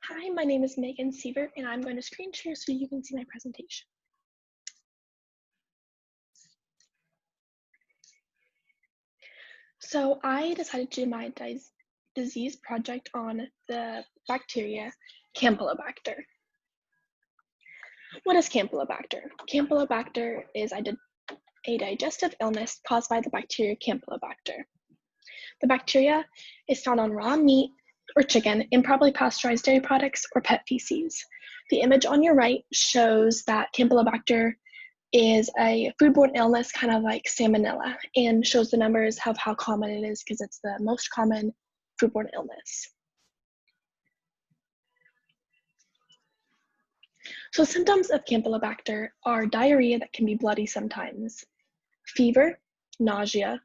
Hi, my name is Megan Sievert, and I'm going to screen share so you can see my presentation. So I decided to do my disease project on the bacteria Campylobacter. What is Campylobacter? Campylobacter is a digestive illness caused by the bacteria Campylobacter. The bacteria is found on raw meat or chicken, improperly pasteurized dairy products, or pet feces. The image on your right shows that Campylobacter is a foodborne illness, kind of like salmonella, and shows the numbers of how common it is because it's the most common foodborne illness. So symptoms of Campylobacter are diarrhea that can be bloody sometimes, fever, nausea,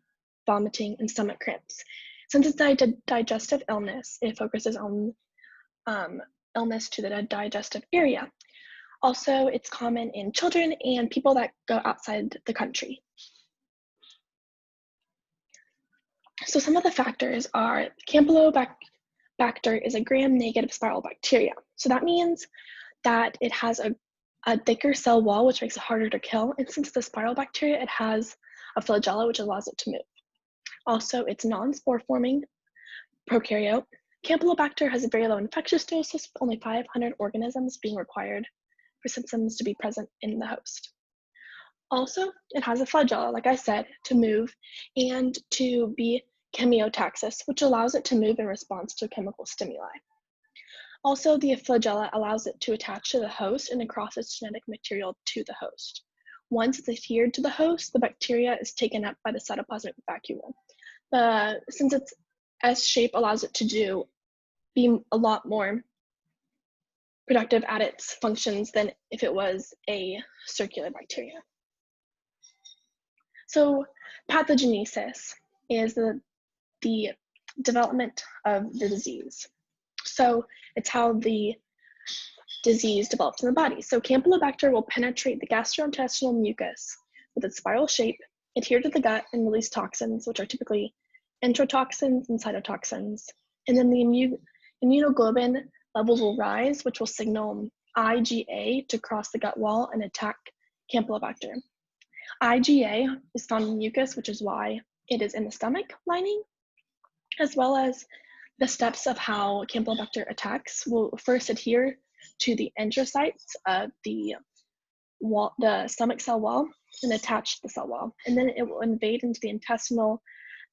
vomiting, and stomach cramps. Since it's a digestive illness, it focuses on illness to the digestive area. Also, it's common in children and people that go outside the country. So some of the factors are Campylobacter is a gram-negative spiral bacteria. So that means that it has a thicker cell wall, which makes it harder to kill. And since it's a spiral bacteria, it has a flagella, which allows it to move. Also, it's non-spore forming prokaryote. Campylobacter has a very low infectious dose, with only 500 organisms being required for symptoms to be present in the host. Also, it has a flagella, like I said, to move and to be chemiotaxis, which allows it to move in response to chemical stimuli. Also, the flagella allows it to attach to the host and across its genetic material to the host. Once it's adhered to the host, the bacteria is taken up by the cytoplasmic vacuole. Since its S shape allows it to be a lot more productive at its functions than if it was a circular bacteria. So pathogenesis is the development of the disease. So it's how the disease develops in the body. So Campylobacter will penetrate the gastrointestinal mucus with its spiral shape, adhere to the gut, and release toxins, which are typically enterotoxins and cytotoxins. And then the immunoglobulin levels will rise, which will signal IgA to cross the gut wall and attack Campylobacter. IgA is found in mucus, which is why it is in the stomach lining, as well as the steps of how Campylobacter attacks will first adhere to the enterocytes of the stomach cell wall and attach to the cell wall. And then it will invade into the intestinal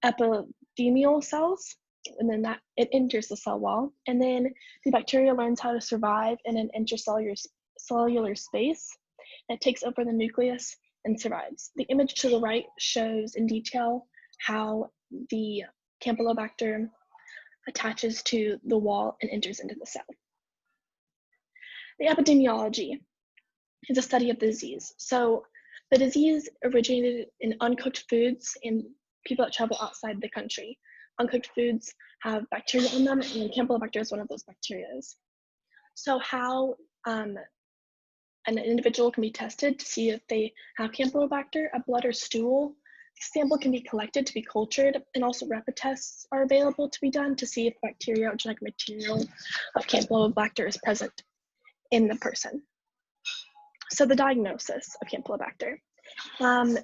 epithelial cells, and then it enters the cell wall. And then the bacteria learns how to survive in an intracellular space. It takes over the nucleus and survives. The image to the right shows in detail how the Campylobacter attaches to the wall and enters into the cell. The epidemiology is a study of the disease. So the disease originated in uncooked foods in people that travel outside the country. Uncooked foods have bacteria in them, and Campylobacter is one of those bacteria. So how an individual can be tested to see if they have Campylobacter, a blood or stool sample can be collected to be cultured, and also rapid tests are available to be done to see if bacteria or genetic material of Campylobacter is present in the person. So the diagnosis of Campylobacter.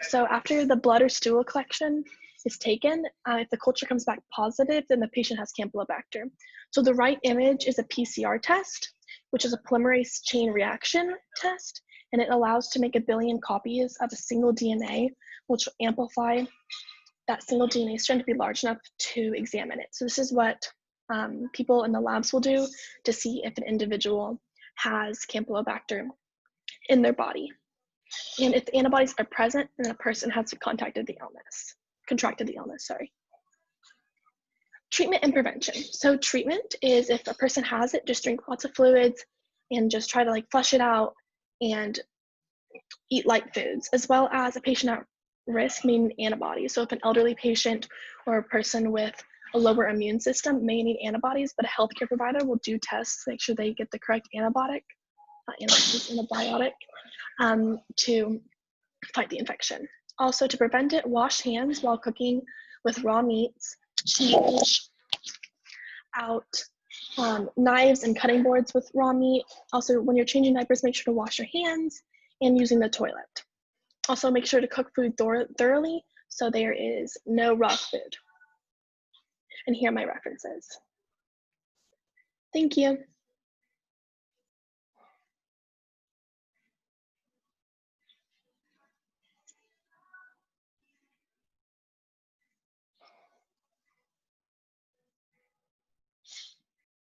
So after the blood or stool collection is taken, if the culture comes back positive, then the patient has Campylobacter. So the right image is a PCR test, which is a polymerase chain reaction test, and it allows to make 1 billion copies of a single DNA, which will amplify that single DNA strand to be large enough to examine it. So this is what people in the labs will do to see if an individual has Campylobacter in their body. And if the antibodies are present, then a person has contracted the illness, sorry. Treatment and prevention. So treatment is if a person has it, just drink lots of fluids and just try to flush it out and eat light foods, as well as a patient at risk needing antibodies. So if an elderly patient or a person with a lower immune system may need antibodies, but a healthcare provider will do tests to make sure they get the correct antibiotic to fight the infection. Also, to prevent it, wash hands while cooking with raw meats, change out knives and cutting boards with raw meat. Also, when you're changing diapers, make sure to wash your hands and using the toilet. Also, make sure to cook food thoroughly so there is no raw food. And here are my references. Thank you.